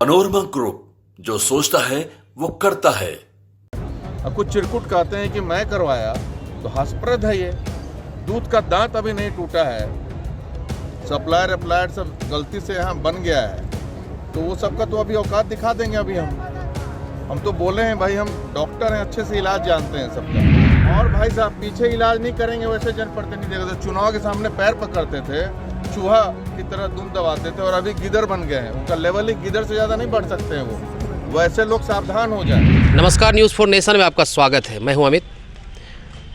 Manorama group, जो सोचता है वो करता है। अब कुछ चिरकुट कहते हैं कि मैं करवाया, तो हास्यप्रद है ये। दूध का दांत अभी नहीं टूटा है, सप्लायर अप्लायर सब गलती से यहाँ बन गया है, तो वो सबका तो अभी औकात दिखा देंगे। अभी हम तो बोले हैं भाई, हम डॉक्टर हैं, अच्छे से इलाज जानते हैं सबका। और भाई साहब पीछे इलाज नहीं करेंगे वैसे जनप्रतिनिधि देखो, तो चुनाव के सामने पैर पकड़ते थे, चूहा की तरह दुम दबाते थे, और अभी गिदड़ बन गए हैं। उनका लेवल ही गिदड़ से ज़्यादा नहीं बढ़ सकते हैं वो। वैसे लोग सावधान हो जाए। नमस्कार, न्यूज़ फॉर नेशन में आपका स्वागत है। मैं हूं अमित।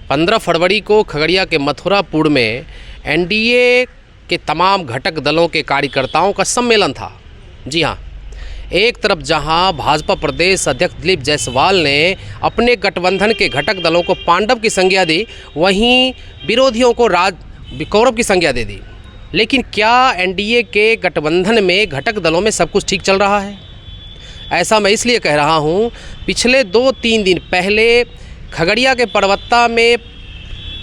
15 फरवरी को खगड़िया के मथुरापुर में एनडीए के तमाम घटक दलों के कार्यकर्ताओं का सम्मेलन था। जी हां, एक तरफ जहां भाजपा प्रदेश अध्यक्ष दिलीप जायसवाल ने अपने गठबंधन के घटक दलों को पांडव की संज्ञा दी, वहीं विरोधियों को कौरव की संज्ञा दे दी। लेकिन क्या एनडीए के गठबंधन में घटक दलों में सब कुछ ठीक चल रहा है? ऐसा मैं इसलिए कह रहा हूं, पिछले 2-3 दिन पहले खगड़िया के परबत्ता में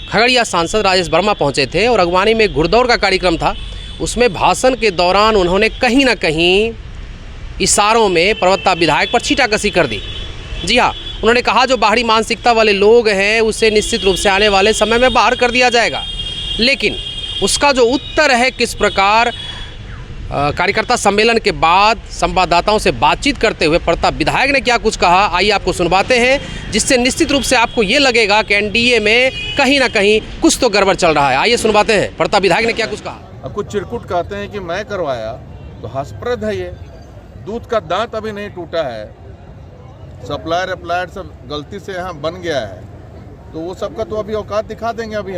खगड़िया सांसद राजेश वर्मा पहुंचे थे और अगवानी में घुड़दौड़ का कार्यक्रम था। उसमें भाषण के दौरान उन्होंने कहीं ना कहीं इशारों में परबत्ता विधायक पर छींटाकशी कर दी। जी हाँ, उन्होंने कहा जो बाहरी मानसिकता वाले लोग हैं उसे निश्चित रूप से आने वाले समय में बाहर कर दिया जाएगा। लेकिन उसका जो उत्तर है किस प्रकार, कार्यकर्ता सम्मेलन के बाद संवाददाताओं से बातचीत करते हुए प्रताप विधायक ने क्या कुछ कहा, आइए आपको सुनवाते हैं, जिससे निश्चित रूप से आपको ये लगेगा कि एनडीए में कहीं ना कहीं कुछ तो गड़बड़ चल रहा है। आइए सुनवाते हैं प्रताप विधायक ने क्या कुछ कहा। अब कुछ चिरकुट कहते हैं कि मैं करवाया, तो हास्यप्रद है ये। दूध का दांत अभी नहीं टूटा है, सप्लायर अप्लायर सब गलती से यहाँ बन गया है, तो वो सबका तो अभी औकात दिखा देंगे। अभी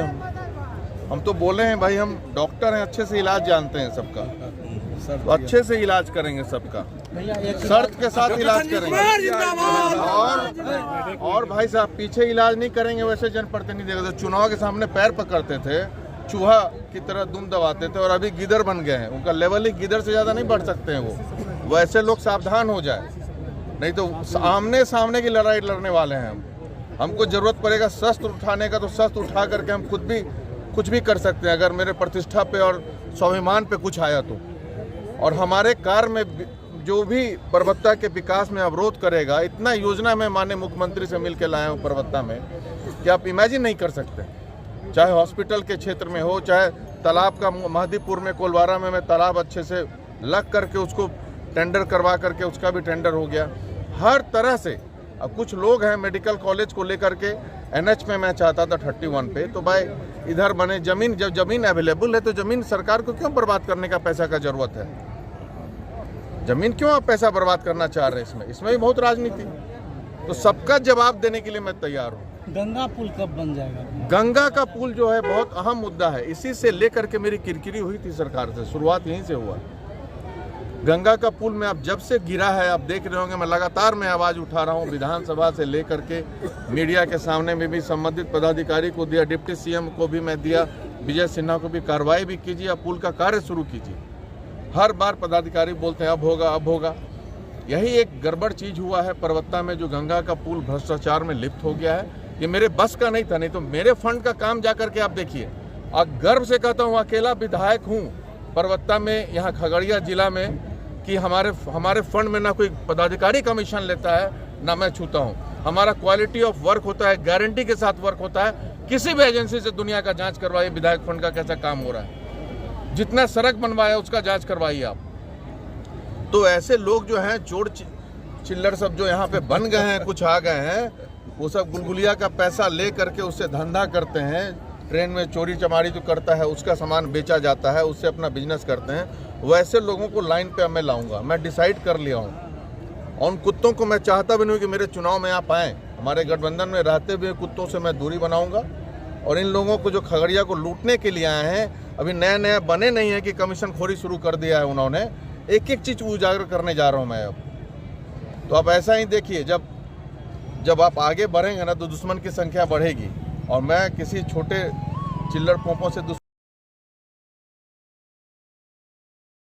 हम तो बोले हैं भाई, हम डॉक्टर हैं, अच्छे से इलाज जानते हैं सबका, तो अच्छे से इलाज करेंगे सबका, शर्त के साथ इलाज करेंगे। और भाई साहब पीछे इलाज नहीं करेंगे वैसे जनप्रतिनिधि देखो, तो चुनाव के सामने पैर पकड़ते थे, चूहा की तरह दुम दबाते थे, और अभी गिदड़ बन गए हैं। उनका लेवल ही गिदड़ से ज़्यादा नहीं बढ़ सकते हैं वो। वैसे लोग सावधान हो जाए, नहीं तो आमने सामने की लड़ाई लड़ने वाले हैं हम। हमको जरूरत पड़ेगा शस्त्र उठाने का, तो शस्त्र उठा करके हम खुद भी कुछ भी कर सकते हैं, अगर मेरे प्रतिष्ठा पे और स्वाभिमान पे कुछ आया तो। और हमारे कार्य में जो भी परबत्ता के विकास में अवरोध करेगा, इतना योजना मैं माननीय मुख्यमंत्री से मिल के लाया हूँ परबत्ता में कि आप इमेजिन नहीं कर सकते। चाहे हॉस्पिटल के क्षेत्र में हो, चाहे तालाब का महदीपुर में कोलवारा में मैं तालाब अच्छे से लग करके उसको टेंडर करवा करके उसका भी टेंडर हो गया, हर तरह से। अब कुछ लोग हैं मेडिकल कॉलेज को लेकर के एनएच में मैं चाहता था 31 पे, तो भाई इधर बने जमीन, जब जमीन अवेलेबल है तो जमीन सरकार को क्यों बर्बाद करने का पैसा का जरूरत है? जमीन क्यों आप पैसा बर्बाद करना चाह रहे हैं? इसमें भी बहुत राजनीति। तो सबका जवाब देने के लिए मैं तैयार हूँ। गंगा पुल कब बन जाएगा? गंगा का पुल जो है बहुत अहम मुद्दा है, इसी से लेकर के मेरी किरकिरी हुई थी सरकार से, शुरुआत यहीं से हुआ। गंगा का पुल में अब जब से गिरा है, आप देख रहे होंगे मैं लगातार मैं आवाज़ उठा रहा हूँ, विधानसभा से लेकर के मीडिया के सामने में भी संबंधित पदाधिकारी को दिया, डिप्टी सीएम को भी मैं दिया, विजय सिन्हा को भी, कार्रवाई भी कीजिए, अब पुल का कार्य शुरू कीजिए। हर बार पदाधिकारी बोलते हैं अब होगा अब होगा। यही एक गड़बड़ चीज़ हुआ है परबत्ता में, जो गंगा का पुल भ्रष्टाचार में लिप्त हो गया है। ये मेरे बस का नहीं था, नहीं तो मेरे फंड का काम जा करके आप देखिए। और गर्व से कहता हूँ, अकेला विधायक हूँ परबत्ता में, यहाँ खगड़िया जिला में, कि हमारे फंड में ना कोई पदाधिकारी कमीशन लेता है ना मैं छूता हूँ। हमारा क्वालिटी ऑफ वर्क होता है, गारंटी के साथ वर्क होता है। किसी भी एजेंसी से दुनिया का जांच करवाइए विधायक फंड का कैसा काम हो रहा है, जितना सड़क बनवाया उसका जांच करवाइए आप। तो ऐसे लोग जो हैं चोर चिल्लर सब जो यहाँ पे बन गए हैं, कुछ आ गए हैं, वो सब गुलगुलिया का पैसा ले करके उससे धंधा करते हैं। ट्रेन में चोरी चमारी जो करता है उसका सामान बेचा जाता है, उससे अपना बिजनेस करते हैं। वैसे लोगों को लाइन पे मैं लाऊंगा, मैं डिसाइड कर लिया हूँ। और उन कुत्तों को मैं चाहता भी नहीं कि मेरे चुनाव में आप आएँ। हमारे गठबंधन में रहते हुए कुत्तों से मैं दूरी बनाऊंगा। और इन लोगों को जो खगड़िया को लूटने के लिए आए हैं, अभी नया नया बने नहीं है कि कमीशन खोरी शुरू कर दिया है उन्होंने, एक एक चीज़ उजागर करने जा रहा हूँ मैं अब। तो आप ऐसा ही देखिए, जब आप आगे बढ़ेंगे ना तो दुश्मन की संख्या बढ़ेगी, और मैं किसी छोटे चिल्लर पोंपों से